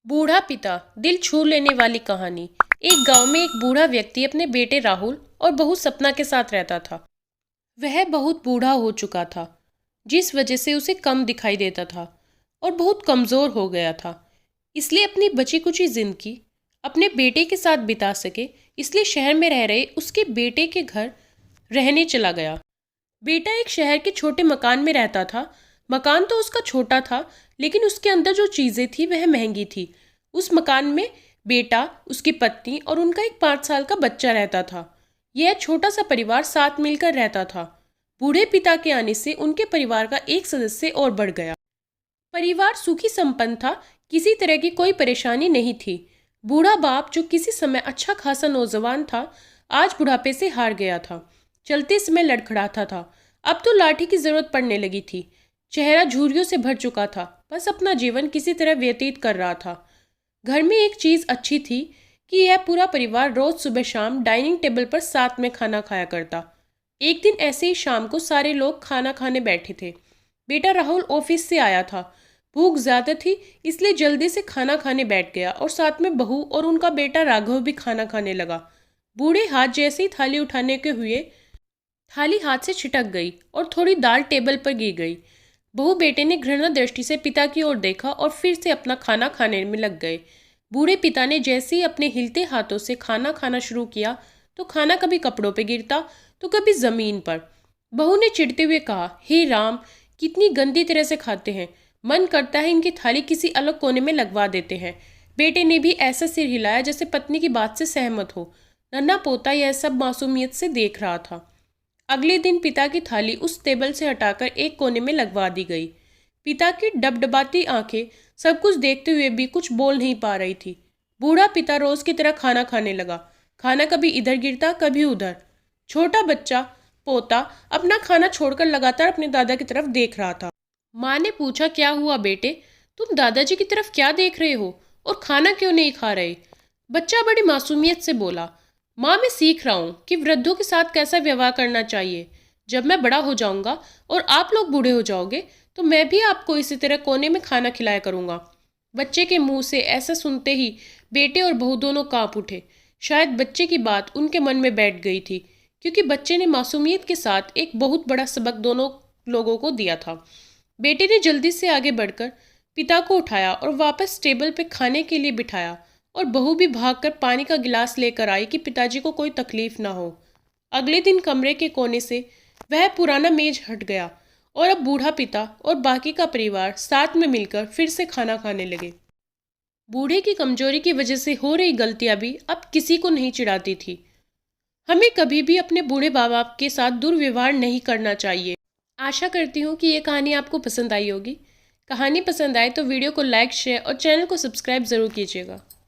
बूढ़ा पिता, दिल छू लेने वाली कहानी। एक गांव में एक बूढ़ा व्यक्ति अपने बेटे राहुल और बहू सपना के साथ रहता था। वह बहुत बूढ़ा हो चुका था, जिस वजह से उसे कम दिखाई देता था और बहुत कमज़ोर हो गया था। इसलिए अपनी बची कुची जिंदगी अपने बेटे के साथ बिता सके, इसलिए शहर में रह रहे उसके बेटे के घर रहने चला गया। बेटा एक शहर के छोटे मकान में रहता था। मकान तो उसका छोटा था, लेकिन उसके अंदर जो चीज़ें थी वह महंगी थी। उस मकान में बेटा, उसकी पत्नी और उनका एक 5 साल का बच्चा रहता था। यह छोटा सा परिवार साथ मिलकर रहता था। बूढ़े पिता के आने से उनके परिवार का एक सदस्य और बढ़ गया। परिवार सुखी संपन्न था, किसी तरह की कोई परेशानी नहीं थी। बूढ़ा बाप, जो किसी समय अच्छा खासा नौजवान था, आज बुढ़ापे से हार गया था। चलते समय लड़खड़ाता था, अब तो लाठी की जरूरत पड़ने लगी थी। चेहरा झुर्रियों से भर चुका था, बस अपना जीवन किसी तरह व्यतीत कर रहा था। घर में एक चीज अच्छी थी कि यह पूरा परिवार रोज सुबह शाम डाइनिंग टेबल पर साथ में खाना खाया करता। एक दिन ऐसे ही शाम को सारे लोग खाना खाने बैठे थे। बेटा राहुल ऑफिस से आया था। भूख ज्यादा थी, इसलिए जल्दी से खाना खाने बैठ गया और साथ में बहू और उनका बेटा राघव भी खाना खाने लगा। बूढ़े हाथ जैसे ही थाली उठाने के हुए, थाली हाथ से छिटक गई और थोड़ी दाल टेबल पर गिर गई। बहू बेटे ने घृणा दृष्टि से पिता की ओर देखा और फिर से अपना खाना खाने में लग गए। बूढ़े पिता ने जैसे ही अपने हिलते हाथों से खाना खाना शुरू किया, तो खाना कभी कपड़ों पे गिरता तो कभी जमीन पर। बहू ने चिढ़ते हुए कहा, हे राम, कितनी गंदी तरह से खाते हैं, मन करता है इनकी थाली किसी अलग कोने में लगवा देते हैं। बेटे ने भी ऐसा सिर हिलाया जैसे पत्नी की बात से सहमत हो। नन्हा पोता यह सब मासूमियत से देख रहा था। अगले दिन पिता की थाली उस टेबल से हटाकर एक कोने में लगवा दी गई। पिता की डबडबाती आंखें सब कुछ देखते हुए भी कुछ बोल नहीं पा रही थी। बूढ़ा पिता रोज की तरह खाना खाने लगा। खाना कभी इधर गिरता कभी उधर। छोटा बच्चा, पोता, अपना खाना छोड़कर लगातार अपने दादा की तरफ देख रहा था। माँ ने पूछा, क्या हुआ बेटे, तुम दादाजी की तरफ क्या देख रहे हो और खाना क्यों नहीं खा रहे? बच्चा बड़ी मासूमियत से बोला, माँ, मैं सीख रहा हूँ कि वृद्धों के साथ कैसा व्यवहार करना चाहिए। जब मैं बड़ा हो जाऊंगा और आप लोग बूढ़े हो जाओगे, तो मैं भी आपको इसी तरह कोने में खाना खिलाया करूंगा। बच्चे के मुंह से ऐसा सुनते ही बेटे और बहू दोनों कांप उठे। शायद बच्चे की बात उनके मन में बैठ गई थी, क्योंकि बच्चे ने मासूमियत के साथ एक बहुत बड़ा सबक दोनों लोगों को दिया था। बेटे ने जल्दी से आगे बढ़कर पिता को उठाया और वापस टेबल पे खाने के लिए बिठाया, और बहू भी भागकर पानी का गिलास लेकर आई कि पिताजी को कोई तकलीफ ना हो। अगले दिन कमरे के कोने से वह पुराना मेज हट गया और अब बूढ़ा पिता और बाकी का परिवार साथ में मिलकर फिर से खाना खाने लगे। बूढ़े की कमजोरी की वजह से हो रही गलतियां भी अब किसी को नहीं चिढ़ाती थी। हमें कभी भी अपने बूढ़े माँ बाप के साथ दुर्व्यवहार नहीं करना चाहिए। आशा करती हूँ कि ये कहानी आपको पसंद आई होगी। कहानी पसंद आए तो वीडियो को लाइक, शेयर और चैनल को सब्सक्राइब ज़रूर कीजिएगा।